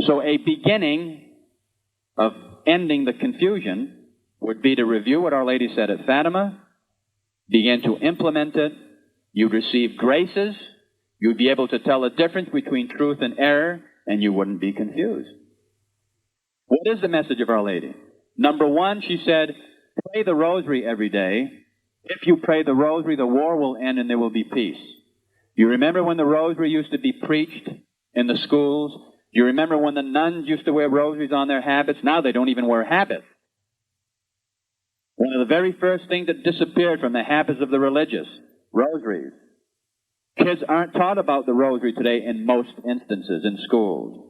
So a beginning of ending the confusion would be to review what Our Lady said at Fatima, begin to implement it. You'd receive graces. You'd be able to tell the difference between truth and error, and you wouldn't be confused. What is the message of Our Lady? Number one, she said, pray the rosary every day. If you pray the rosary, the war will end and there will be peace. You remember when the rosary used to be preached in the schools? You remember when the nuns used to wear rosaries on their habits? Now they don't even wear habits. One of the very first things that disappeared from the habits of the religious, rosaries. Kids aren't taught about the rosary today in most instances in schools.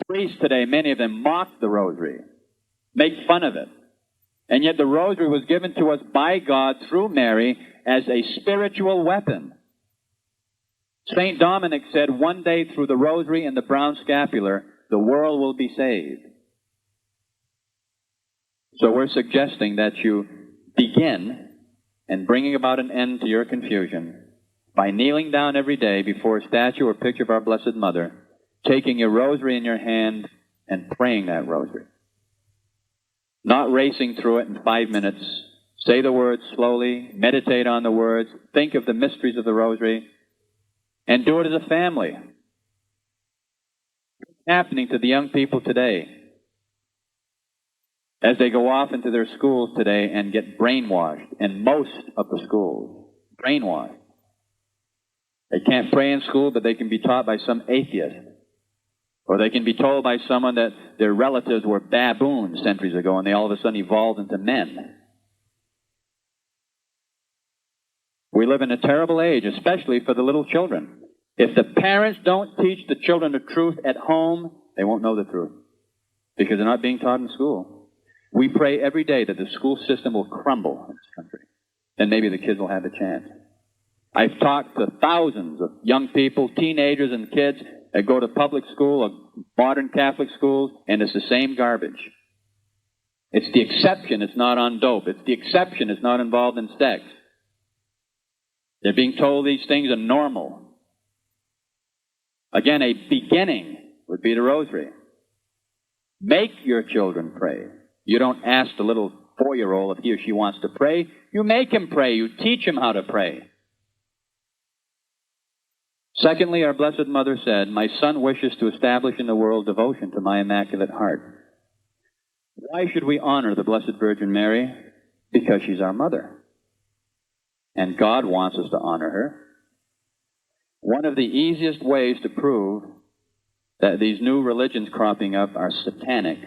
Priests today, many of them mock the rosary, make fun of it. And yet the rosary was given to us by God through Mary as a spiritual weapon. St. Dominic said, one day through the rosary and the brown scapular, the world will be saved. So we're suggesting that you begin and bringing about an end to your confusion by kneeling down every day before a statue or picture of our Blessed Mother, taking your rosary in your hand and praying that rosary. Not racing through it in 5 minutes. Say the words slowly, meditate on the words, think of the mysteries of the rosary, and do it as a family. What's happening to the young people today as they go off into their schools today and get brainwashed, in most of the schools, brainwashed. They can't pray in school, but they can be taught by some atheist. Or they can be told by someone that their relatives were baboons centuries ago and they all of a sudden evolved into men. We live in a terrible age, especially for the little children. If the parents don't teach the children the truth at home, they won't know the truth because they're not being taught in school. We pray every day that the school system will crumble in this country. Then maybe the kids will have a chance. I've talked to thousands of young people, teenagers and kids that go to public school or modern Catholic schools, and it's the same garbage. It's the exception it's not on dope. It's the exception it's not involved in sex. They're being told these things are normal. Again, a beginning would be the rosary. Make your children pray. You don't ask the little 4-year-old if he or she wants to pray. You make him pray. You teach him how to pray. Secondly, our Blessed Mother said, my son wishes to establish in the world devotion to my Immaculate Heart. Why should we honor the Blessed Virgin Mary? Because she's our mother. And God wants us to honor her. One of the easiest ways to prove that these new religions cropping up are satanic,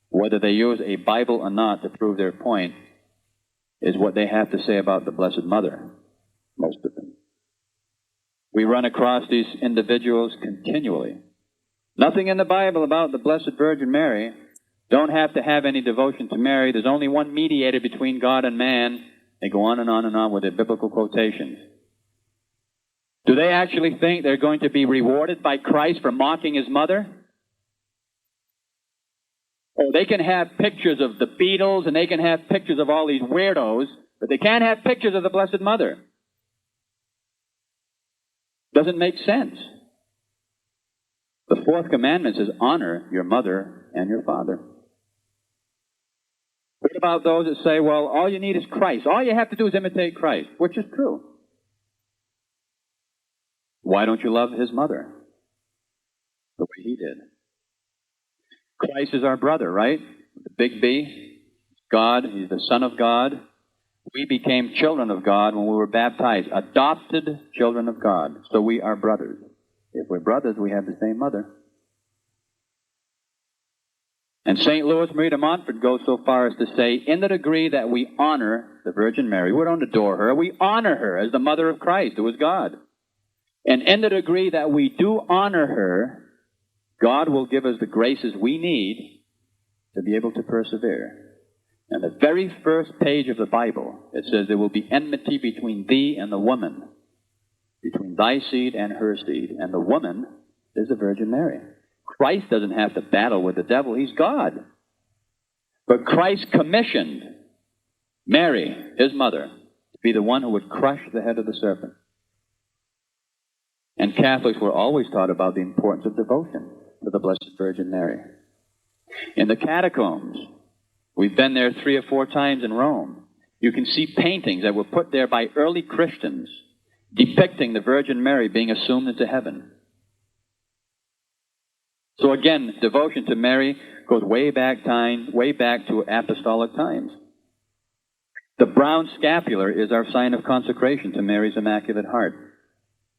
whether they use a Bible or not to prove their point, is what they have to say about the Blessed Mother, most of them. We run across these individuals continually. Nothing in the Bible about the Blessed Virgin Mary. Don't have to have any devotion to Mary. There's only one mediator between God and man. They go on and on and on with their biblical quotations. Do they actually think they're going to be rewarded by Christ for mocking his mother? Oh, they can have pictures of the Beatles and they can have pictures of all these weirdos, but they can't have pictures of the Blessed Mother. Doesn't make sense. The fourth commandment says, honor your mother and your father. What about those that say, well, all you need is Christ. All you have to do is imitate Christ, which is true. Why don't you love his mother the way he did? Christ is our brother, right? The big B. God, he's the Son of God. We became children of God when we were baptized, adopted children of God. So we are brothers. If we're brothers, we have the same mother. And St. Louis Marie de Montfort goes so far as to say, in the degree that we honor the Virgin Mary, we don't adore her, we honor her as the mother of Christ, who is God. And in the degree that we do honor her, God will give us the graces we need to be able to persevere. And the very first page of the Bible, it says there will be enmity between thee and the woman, between thy seed and her seed. And the woman is the Virgin Mary. Christ doesn't have to battle with the devil. He's God. But Christ commissioned Mary, his mother, to be the one who would crush the head of the serpent. And Catholics were always taught about the importance of devotion. to the Blessed Virgin Mary. In the catacombs, we've been there 3 or 4 times in Rome. You can see paintings that were put there by early Christians depicting the Virgin Mary being assumed into heaven. So again, devotion to Mary goes way back to apostolic times. The brown scapular is our sign of consecration to Mary's Immaculate Heart.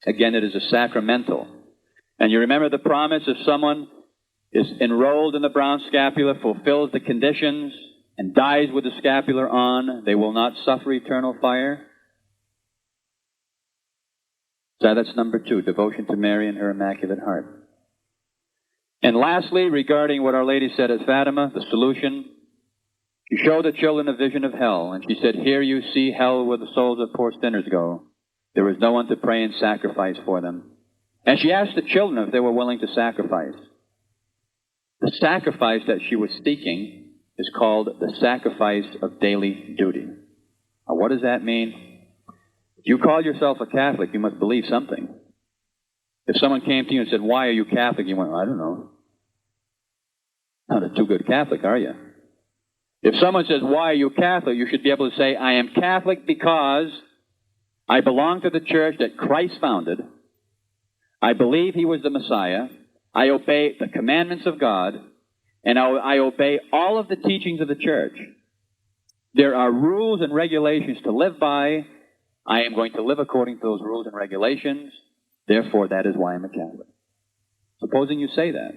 Again, it is a sacramental. And you remember the promise, if someone is enrolled in the brown scapular, fulfills the conditions, and dies with the scapular on, they will not suffer eternal fire. So that's number 2, devotion to Mary and her Immaculate Heart. And lastly, regarding what Our Lady said at Fatima, the solution, she showed the children a vision of hell, and she said, "Here you see hell where the souls of poor sinners go. There is no one to pray and sacrifice for them." And she asked the children if they were willing to sacrifice. The sacrifice that she was seeking is called the sacrifice of daily duty. Now, what does that mean? If you call yourself a Catholic, you must believe something. If someone came to you and said, "Why are you Catholic?" you went, "I don't know." Not a too good Catholic, are you? If someone says, "Why are you Catholic?" you should be able to say, "I am Catholic because I belong to the church that Christ founded. I believe he was the Messiah. I obey the commandments of God. And I obey all of the teachings of the church. There are rules and regulations to live by. I am going to live according to those rules and regulations. Therefore, that is why I'm a Catholic." Supposing you say that,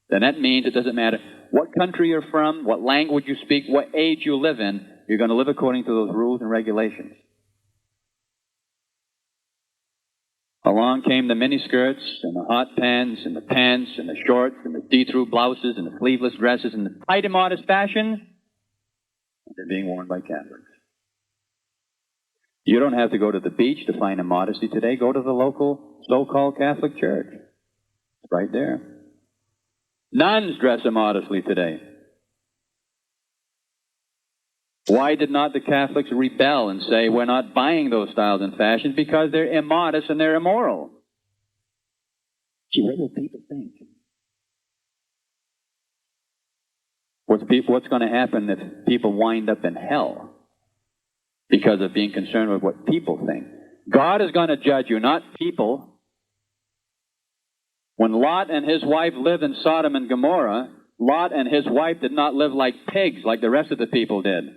then that means it doesn't matter what country you're from, what language you speak, what age you live in, you're going to live according to those rules and regulations. Along came the miniskirts and the hot pants and the pants and the shorts and the see-through blouses and the sleeveless dresses and the tight and modest fashion. They're being worn by Catholics. You don't have to go to the beach to find immodesty today. Go to the local so-called Catholic church. It's right there. Nuns dress immodestly today. Why did not the Catholics rebel and say, "We're not buying those styles and fashions"? Because they're immodest and they're immoral. Gee, what will people think? What's going to happen if people wind up in hell because of being concerned with what people think? God is going to judge you, not people. When Lot and his wife lived in Sodom and Gomorrah, Lot and his wife did not live like pigs like the rest of the people did.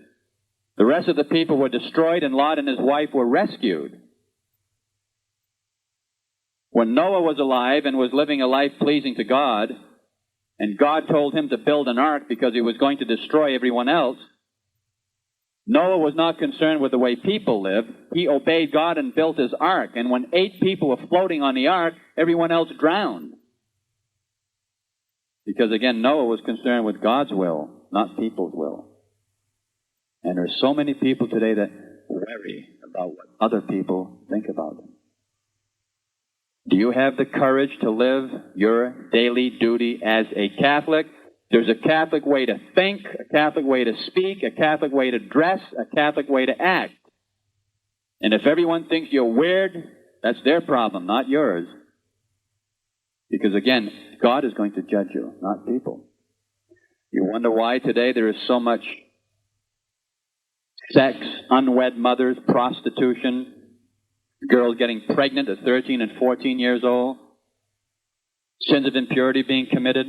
The rest of the people were destroyed, and Lot and his wife were rescued. When Noah was alive and was living a life pleasing to God, and God told him to build an ark because he was going to destroy everyone else, Noah was not concerned with the way people lived. He obeyed God and built his ark. And when 8 people were floating on the ark, everyone else drowned. Because again, Noah was concerned with God's will, not people's will. And there's so many people today that worry about what other people think about them. Do you have the courage to live your daily duty as a Catholic? There's a Catholic way to think, a Catholic way to speak, a Catholic way to dress, a Catholic way to act. And if everyone thinks you're weird, that's their problem, not yours. Because again, God is going to judge you, not people. You wonder why today there is so much sex, unwed mothers, prostitution, girls getting pregnant at 13 and 14 years old, sins of impurity being committed,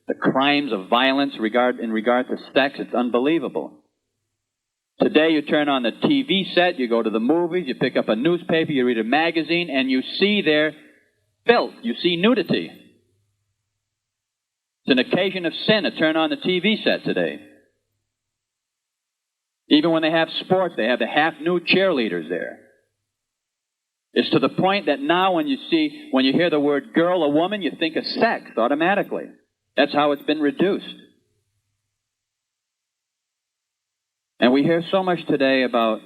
the crimes of violence in regard to sex. It's unbelievable. Today you turn on the TV set, you go to the movies, you pick up a newspaper, you read a magazine, and you see there filth, you see nudity. It's an occasion of sin to turn on the TV set today. Even when they have sports, they have the half-nude cheerleaders there. It's to the point that now when you hear the word girl or woman, you think of sex automatically. That's how it's been reduced. And we hear so much today about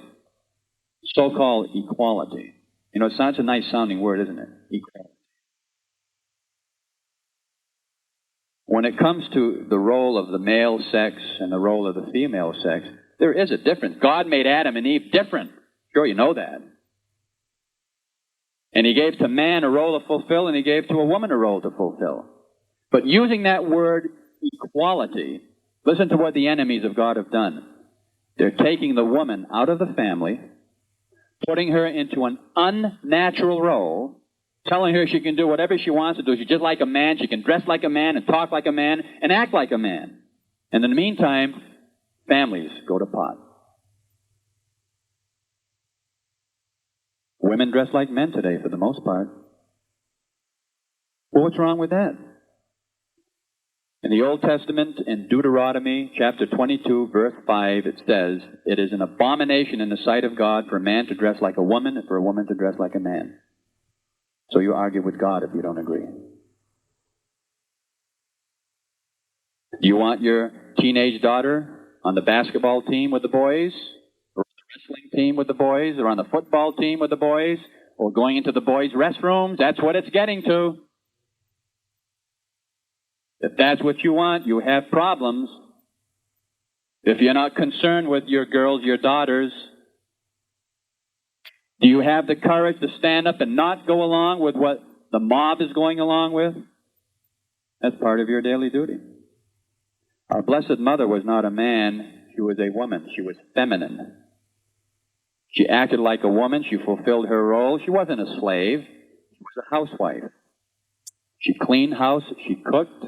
so-called equality. You know, it sounds a nice sounding word, isn't it? Equality. When it comes to the role of the male sex and the role of the female sex, there is a difference. God made Adam and Eve different. Sure, you know that. And he gave to man a role to fulfill, and he gave to a woman a role to fulfill. But using that word equality, listen to what the enemies of God have done. They're taking the woman out of the family, putting her into an unnatural role, telling her she can do whatever she wants to do. She's just like a man. She can dress like a man and talk like a man and act like a man. And in the meantime, families go to pot. Women dress like men today for the most part. Well, what's wrong with that? In the Old Testament, in Deuteronomy chapter 22, verse 5, it says, "It is an abomination in the sight of God for a man to dress like a woman and for a woman to dress like a man." So you argue with God if you don't agree. Do you want your teenage daughter on the basketball team with the boys, or on the wrestling team with the boys, or on the football team with the boys, or going into the boys' restrooms? That's what it's getting to. If that's what you want, you have problems. If you're not concerned with your girls, your daughters, do you have the courage to stand up and not go along with what the mob is going along with? That's part of your daily duty. Our Blessed Mother was not a man, she was a woman. She was feminine. She acted like a woman, she fulfilled her role. She wasn't a slave, she was a housewife. She cleaned house, she cooked,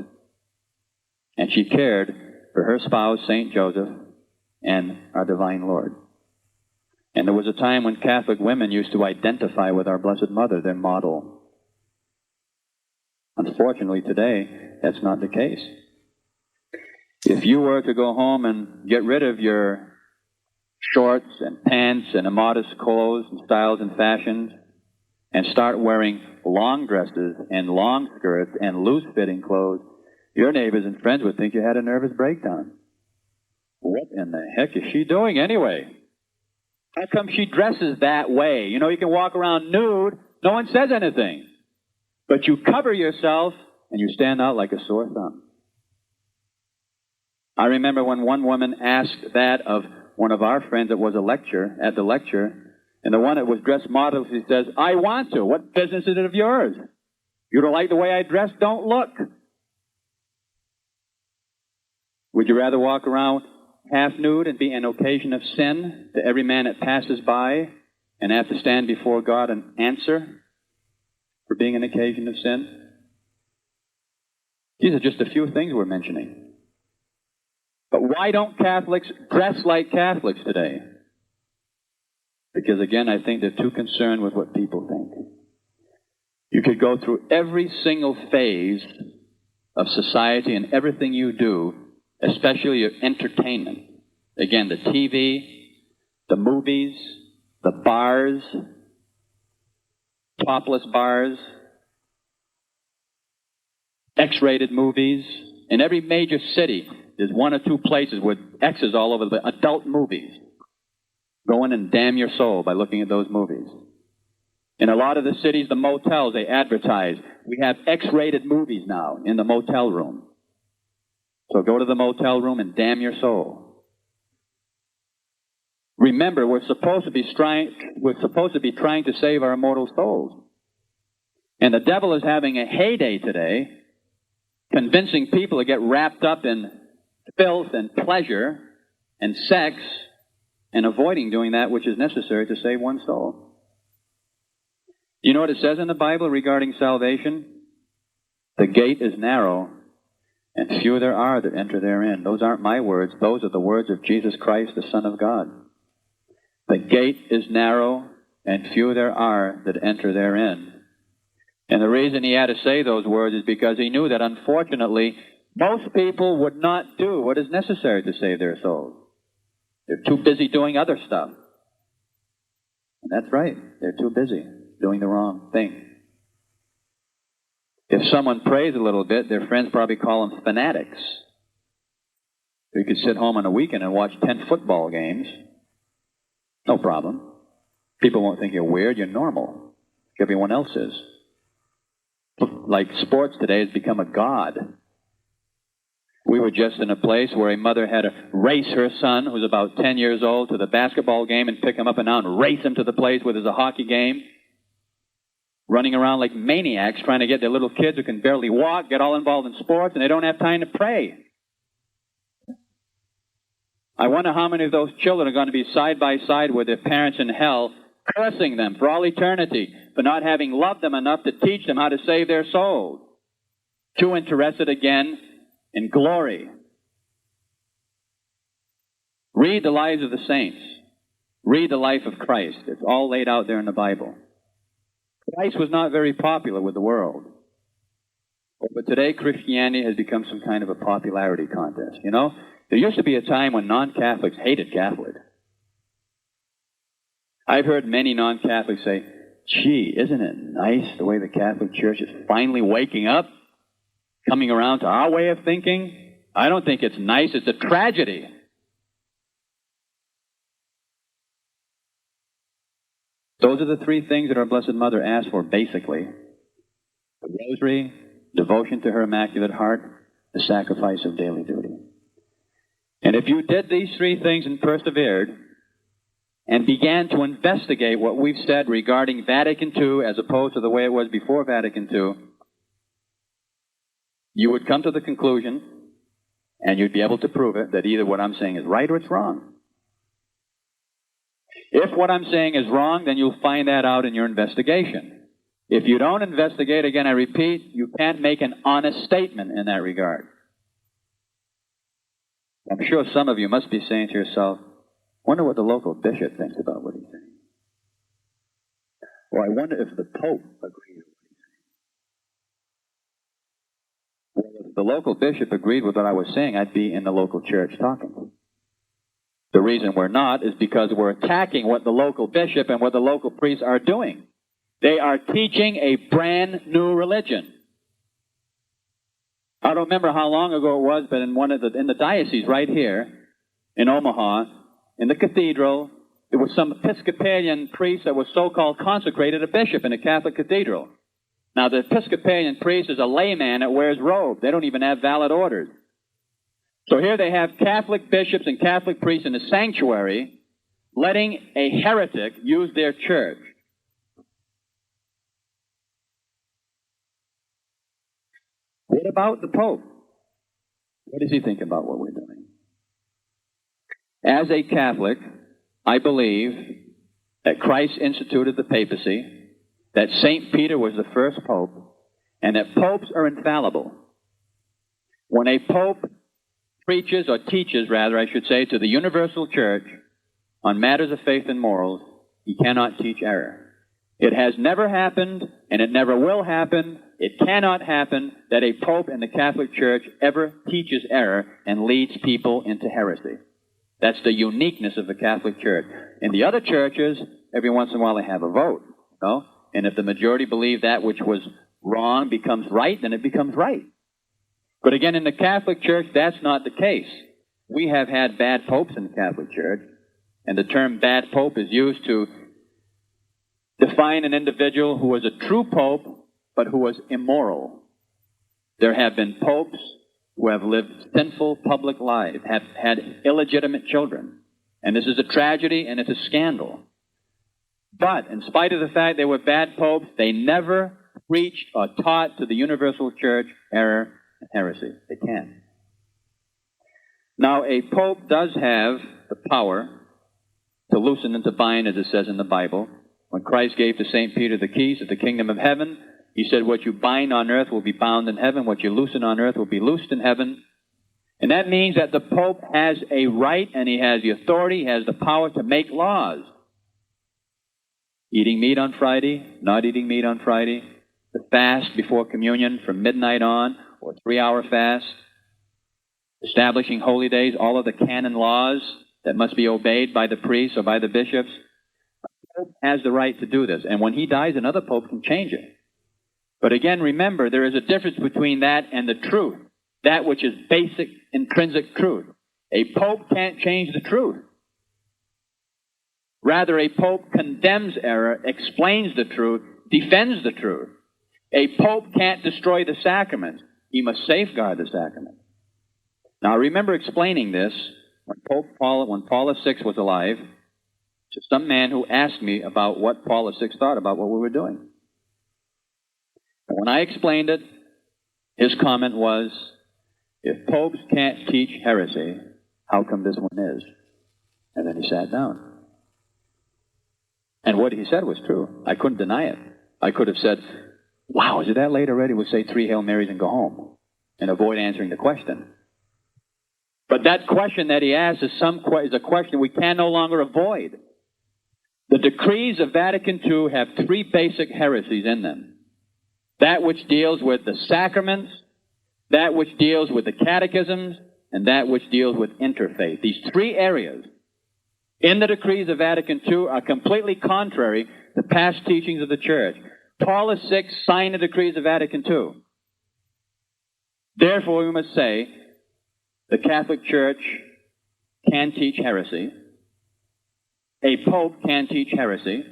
and she cared for her spouse, St. Joseph, and our Divine Lord. And there was a time when Catholic women used to identify with our Blessed Mother, their model. Unfortunately, today, that's not the case. If you were to go home and get rid of your shorts and pants and immodest clothes and styles and fashions and start wearing long dresses and long skirts and loose-fitting clothes, your neighbors and friends would think you had a nervous breakdown. What in the heck is she doing anyway? How come she dresses that way? You know, you can walk around nude, no one says anything. But you cover yourself and you stand out like a sore thumb. I remember when one woman asked that of one of our friends that was at the lecture, and the one that was dressed modestly says, "I want to. What business is it of yours? You don't like the way I dress? Don't look." Would you rather walk around half nude and be an occasion of sin to every man that passes by and have to stand before God and answer for being an occasion of sin? These are just a few things we're mentioning. But why don't Catholics dress like Catholics today? Because again, I think they're too concerned with what people think. You could go through every single phase of society and everything you do, especially your entertainment. Again, the TV, the movies, the bars, topless bars, X-rated movies. In every major city, there's one or two places with X's all over the adult movies. Go in and damn your soul by looking at those movies. In a lot of the cities, the motels, they advertise, we have X-rated movies now in the motel room. So go to the motel room and damn your soul. Remember, we're supposed to be trying to save our immortal souls. And the devil is having a heyday today, convincing people to get wrapped up in filth and pleasure and sex and avoiding doing that which is necessary to save one's soul. You know what it says in the Bible regarding salvation? The gate is narrow, and few there are that enter therein. Those aren't my words. Those are the words of Jesus Christ, the Son of God. The gate is narrow, and few there are that enter therein. And the reason he had to say those words is because he knew that, unfortunately, most people would not do what is necessary to save their souls. They're too busy doing other stuff. And that's right. They're too busy doing the wrong thing. If someone prays a little bit, their friends probably call them fanatics. You could sit home on a weekend and watch 10 football games. No problem. People won't think you're weird. You're normal. Everyone else is. Like sports today has become a god. We were just in a place where a mother had to race her son, who's about 10 years old, to the basketball game and pick him up and down and race him to the place where there's a hockey game. running around like maniacs trying to get their little kids who can barely walk, get all involved in sports, and they don't have time to pray. I wonder how many of those children are going to be side by side with their parents in hell, cursing them for all eternity for not having loved them enough to teach them how to save their souls. Too interested again in glory. Read the lives of the saints. Read the life of Christ. It's all laid out there in the Bible. Christ was not very popular with the world. But today Christianity has become some kind of a popularity contest. You know, there used to be a time when non-Catholics hated Catholics. I've heard many non-Catholics say, gee, isn't it nice the way the Catholic Church is finally waking up, coming around to our way of thinking? I don't think it's nice. It's a tragedy. Those are the three things that our Blessed Mother asked for, basically. The rosary, devotion to her Immaculate Heart, the sacrifice of daily duty. And if you did these three things and persevered, and began to investigate what we've said regarding Vatican II as opposed to the way it was before Vatican II, you would come to the conclusion, and you'd be able to prove it, that either what I'm saying is right or it's wrong. If what I'm saying is wrong, then you'll find that out in your investigation. If you don't investigate, again, I repeat, you can't make an honest statement in that regard. I'm sure some of you must be saying to yourself, wonder what the local bishop thinks about what he's saying. Or I wonder if the Pope agrees with what he's saying. Well, if the local bishop agreed with what I was saying, I'd be in the local church talking. The reason we're not is because we're attacking what the local bishop and what the local priests are doing. They are teaching a brand new religion. I don't remember how long ago it was, but in the diocese right here in Omaha, in the cathedral, there was some Episcopalian priest that was so-called consecrated a bishop in a Catholic cathedral. Now, the Episcopalian priest is a layman that wears robes. They don't even have valid orders. So here they have Catholic bishops and Catholic priests in a sanctuary letting a heretic use their church. What about the Pope? What does he think about what we're doing? As a Catholic, I believe that Christ instituted the papacy, that St. Peter was the first pope, and that popes are infallible. When a pope preaches, or teaches, rather, I should say, to the universal church on matters of faith and morals, he cannot teach error. It has never happened, and it never will happen, it cannot happen, that a pope in the Catholic Church ever teaches error and leads people into heresy. That's the uniqueness of the Catholic Church. In the other churches, every once in a while they have a vote, you know? And if the majority believe that which was wrong becomes right, then it becomes right. But again, in the Catholic Church, that's not the case. We have had bad popes in the Catholic Church, and the term bad pope is used to define an individual who was a true pope, but who was immoral. There have been popes who have lived sinful public lives, have had illegitimate children. And this is a tragedy and it's a scandal. But in spite of the fact they were bad popes, they never preached or taught to the universal church error and heresy. They can't. Now, a pope does have the power to loosen and to bind, as it says in the Bible. When Christ gave to St. Peter the keys of the kingdom of heaven, he said, what you bind on earth will be bound in heaven. What you loosen on earth will be loosed in heaven. And that means that the Pope has a right and he has the authority, he has the power to make laws. Eating meat on Friday, not eating meat on Friday, the fast before communion from midnight on, or 3-hour fast, establishing holy days, all of the canon laws that must be obeyed by the priests or by the bishops. The Pope has the right to do this. And when he dies, another Pope can change it. But again, remember, there is a difference between that and the truth, that which is basic, intrinsic truth. A pope can't change the truth. Rather, a pope condemns error, explains the truth, defends the truth. A pope can't destroy the sacrament. He must safeguard the sacrament. Now, I remember explaining this when Paul VI was alive to some man who asked me about what Paul VI thought about what we were doing. And when I explained it, his comment was, if popes can't teach heresy, how come this one is? And then he sat down. And what he said was true. I couldn't deny it. I could have said, wow, is it that late already? We'll say 3 Hail Marys and go home and avoid answering the question. But that question that he asked is a question we can no longer avoid. The decrees of Vatican II have 3 basic heresies in them. That which deals with the sacraments, that which deals with the catechisms, and that which deals with interfaith. These 3 areas in the decrees of Vatican II are completely contrary to past teachings of the Church. Paul VI signed the decrees of Vatican II. Therefore, we must say the Catholic Church can teach heresy. A pope can teach heresy.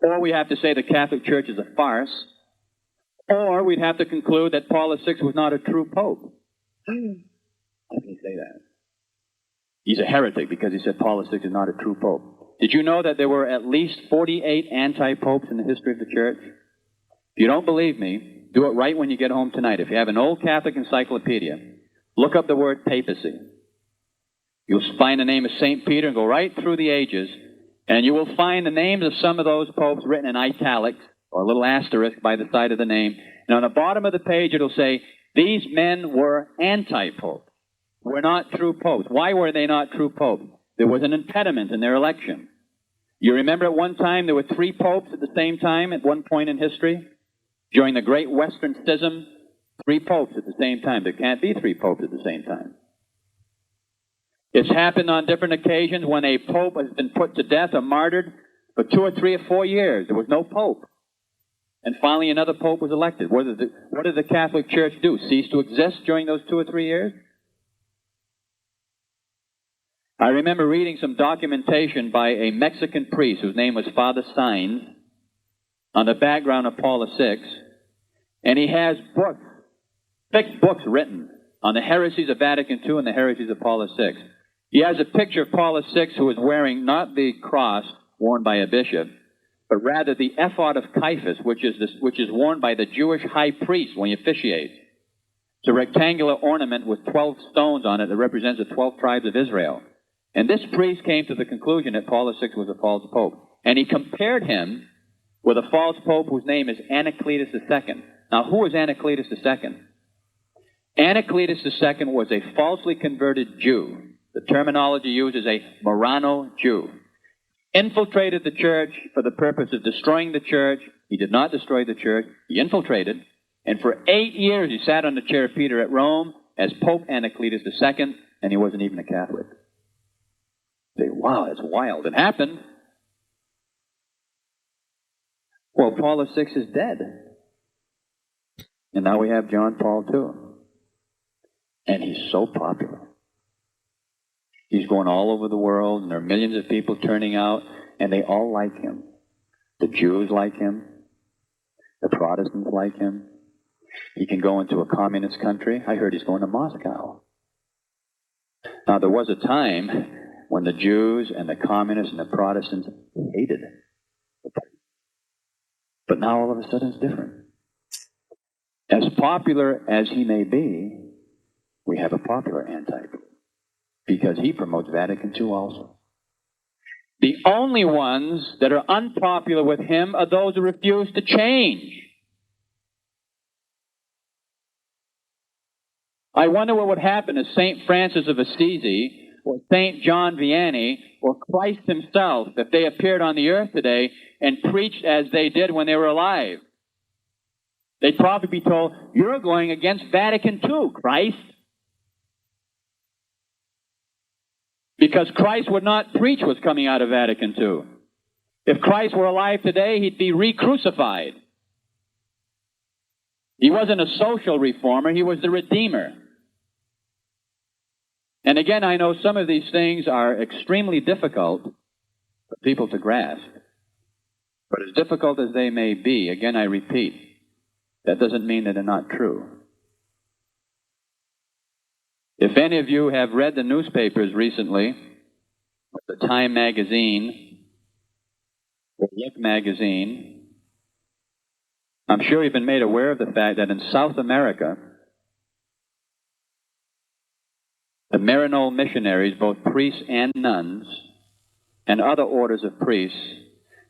Or we have to say the Catholic Church is a farce. Or we'd have to conclude that Paul VI was not a true pope. How can you say that? He's a heretic because he said Paul VI is not a true pope. Did you know that there were at least 48 anti-popes in the history of the Church? If you don't believe me, do it right when you get home tonight. If you have an old Catholic encyclopedia, look up the word papacy. You'll find the name of St. Peter and go right through the ages, and you will find the names of some of those popes written in italics, or a little asterisk by the side of the name. And on the bottom of the page it'll say, these men were anti-popes. Were not true popes. Why were they not true popes? There was an impediment in their election. You remember at one time there were 3 popes at the same time at one point in history? During the Great Western Schism, 3 popes at the same time. There can't be 3 popes at the same time. It's happened on different occasions when a pope has been put to death or martyred for 2 or 3 or 4 years. There was no pope. And finally another pope was elected. What did the Catholic Church do? Cease to exist during those 2 or 3 years? I remember reading some documentation by a Mexican priest whose name was Father Sainz on the background of Paul VI, and he has books, thick books written on the heresies of Vatican II and the heresies of Paul VI. He has a picture of Paul VI who is wearing not the cross worn by a bishop, but rather the ephod of Caiaphas, which is worn by the Jewish high priest when he officiates. It's a rectangular ornament with 12 stones on it that represents the 12 tribes of Israel. And this priest came to the conclusion that Paul VI was a false pope. And he compared him with a false pope whose name is Anacletus II. Now, who is Anacletus II? Anacletus II was a falsely converted Jew. The terminology used is a Marrano Jew. Infiltrated the church for the purpose of destroying the church. He did not destroy the church. He infiltrated. And for 8 years he sat on the chair of Peter at Rome as Pope Anacletus II, and he wasn't even a Catholic. Say, wow, that's wild. It happened. Well, Paul VI is dead. And now we have John Paul II. And he's so popular. He's going all over the world, and there are millions of people turning out, and they all like him. The Jews like him. The Protestants like him. He can go into a communist country. I heard he's going to Moscow. Now, there was a time when the Jews and the communists and the Protestants hated the Pope. But now all of a sudden it's different. As popular as he may be, we have a popular anti-pope because he promotes Vatican II also. The only ones that are unpopular with him are those who refuse to change. I wonder what would happen if St. Francis of Assisi or St. John Vianney or Christ himself, if they appeared on the earth today and preached as they did when they were alive. They'd probably be told, you're going against Vatican II, Christ. Because Christ would not preach what's coming out of Vatican II. If Christ were alive today, he'd be re-crucified. He wasn't a social reformer, he was the Redeemer. And again, I know some of these things are extremely difficult for people to grasp. But as difficult as they may be, again, I repeat, that doesn't mean that they're not true. If any of you have read the newspapers recently, the Time magazine, or Look magazine, I'm sure you've been made aware of the fact that in South America, the Maryknoll missionaries, both priests and nuns, and other orders of priests,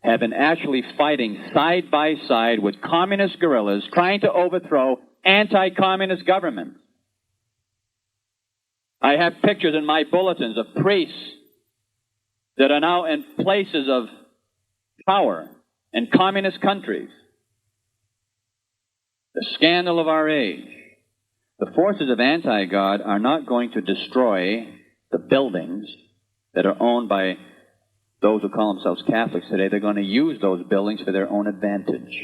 have been actually fighting side by side with communist guerrillas trying to overthrow anti-communist governments. I have pictures in my bulletins of priests that are now in places of power in communist countries. The scandal of our age. The forces of anti-God are not going to destroy the buildings that are owned by those who call themselves Catholics today. They're going to use those buildings for their own advantage.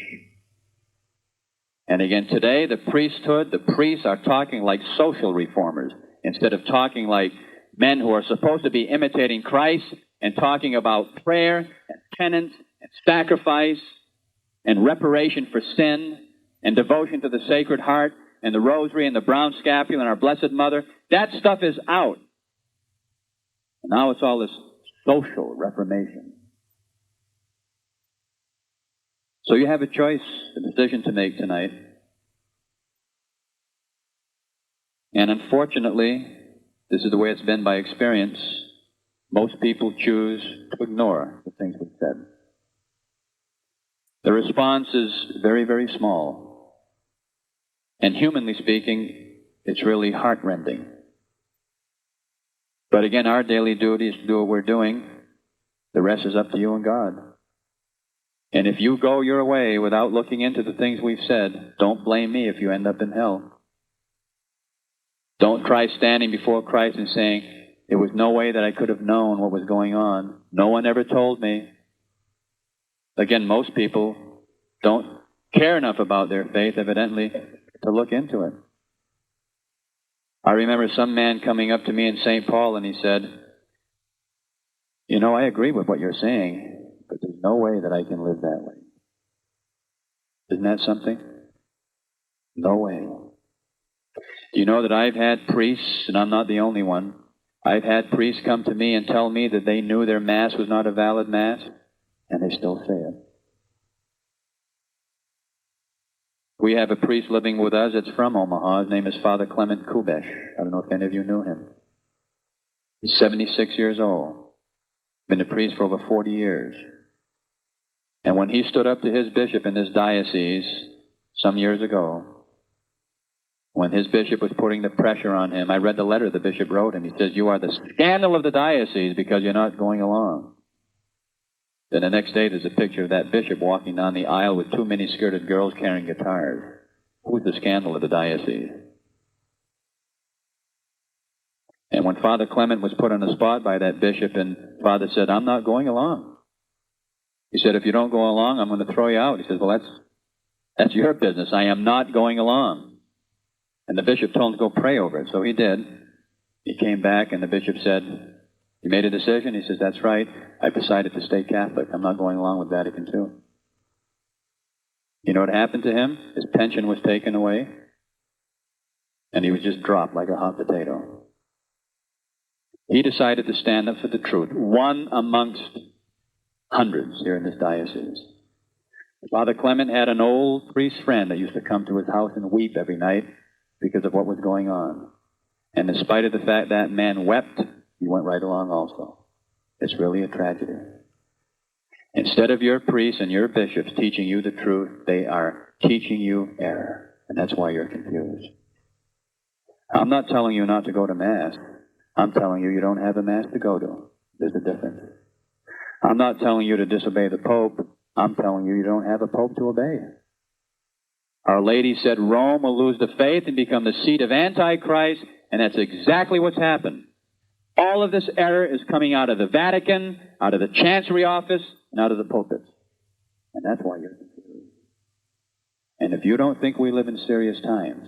And again, today, the priesthood, the priests are talking like social reformers instead of talking like men who are supposed to be imitating Christ and talking about prayer and penance and sacrifice and reparation for sin and devotion to the Sacred Heart and the Rosary and the brown scapula and our Blessed Mother. That stuff is out. And now it's all this social reformation. So you have a choice, a decision to make tonight. And unfortunately, this is the way it's been by experience. Most people choose to ignore the things we've said. The response is very, very small. And humanly speaking, it's really heart-rending. But again, our daily duty is to do what we're doing. The rest is up to you and God. And if you go your way without looking into the things we've said, don't blame me if you end up in hell. Don't try standing before Christ and saying, there was no way that I could have known what was going on. No one ever told me. Again, most people don't care enough about their faith, evidently, to look into it. I remember some man coming up to me in St. Paul and he said, you know, I agree with what you're saying, but there's no way that I can live that way. Isn't that something? No way. Do you know that I've had priests, and I'm not the only one, I've had priests come to me and tell me that they knew their Mass was not a valid Mass, and they still say it. We have a priest living with us that's from Omaha. His name is Father Clement Kubesh. I don't know if any of you knew him. He's 76 years old. Been a priest for over 40 years. And when he stood up to his bishop in this diocese some years ago, when his bishop was putting the pressure on him, I read the letter the bishop wrote him. He says, you are the scandal of the diocese because you're not going along. Then the next day there's a picture of that bishop walking down the aisle with two mini-skirted girls carrying guitars. Who's the scandal of the diocese? And when Father Clement was put on the spot by that bishop, and Father said, I'm not going along. He said, if you don't go along, I'm going to throw you out. He says, well, that's your business. I am not going along. And the bishop told him to go pray over it. So he did. He came back and the bishop said, you made a decision? He says, that's right. I've decided to stay Catholic. I'm not going along with Vatican II. You know what happened to him? His pension was taken away, and he was just dropped like a hot potato. He decided to stand up for the truth, one amongst hundreds here in this diocese. Father Clement had an old priest friend that used to come to his house and weep every night because of what was going on. And in spite of the fact that man wept, he went right along also. It's really a tragedy. Instead of your priests and your bishops teaching you the truth, they are teaching you error. And that's why you're confused. I'm not telling you not to go to Mass. I'm telling you you don't have a Mass to go to. There's a difference. I'm not telling you to disobey the Pope. I'm telling you you don't have a Pope to obey. Our Lady said Rome will lose the faith and become the seat of Antichrist, and that's exactly what's happened. All of this error is coming out of the Vatican, out of the Chancery Office, and out of the pulpits. And that's why you're confused. And if you don't think we live in serious times,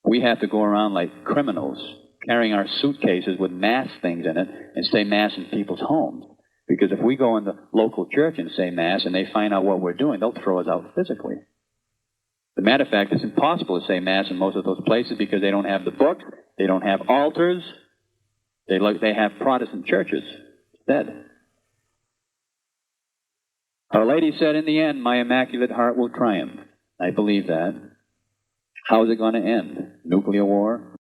we have to go around like criminals, carrying our suitcases with Mass things in it, and say Mass in people's homes. Because if we go in the local church and say Mass, and they find out what we're doing, they'll throw us out physically. As a matter of fact, it's impossible to say Mass in most of those places because they don't have the book, they don't have altars, they have Protestant churches instead. Our Lady said, in the end, my Immaculate Heart will triumph. I believe that. How is it going to end? Nuclear war?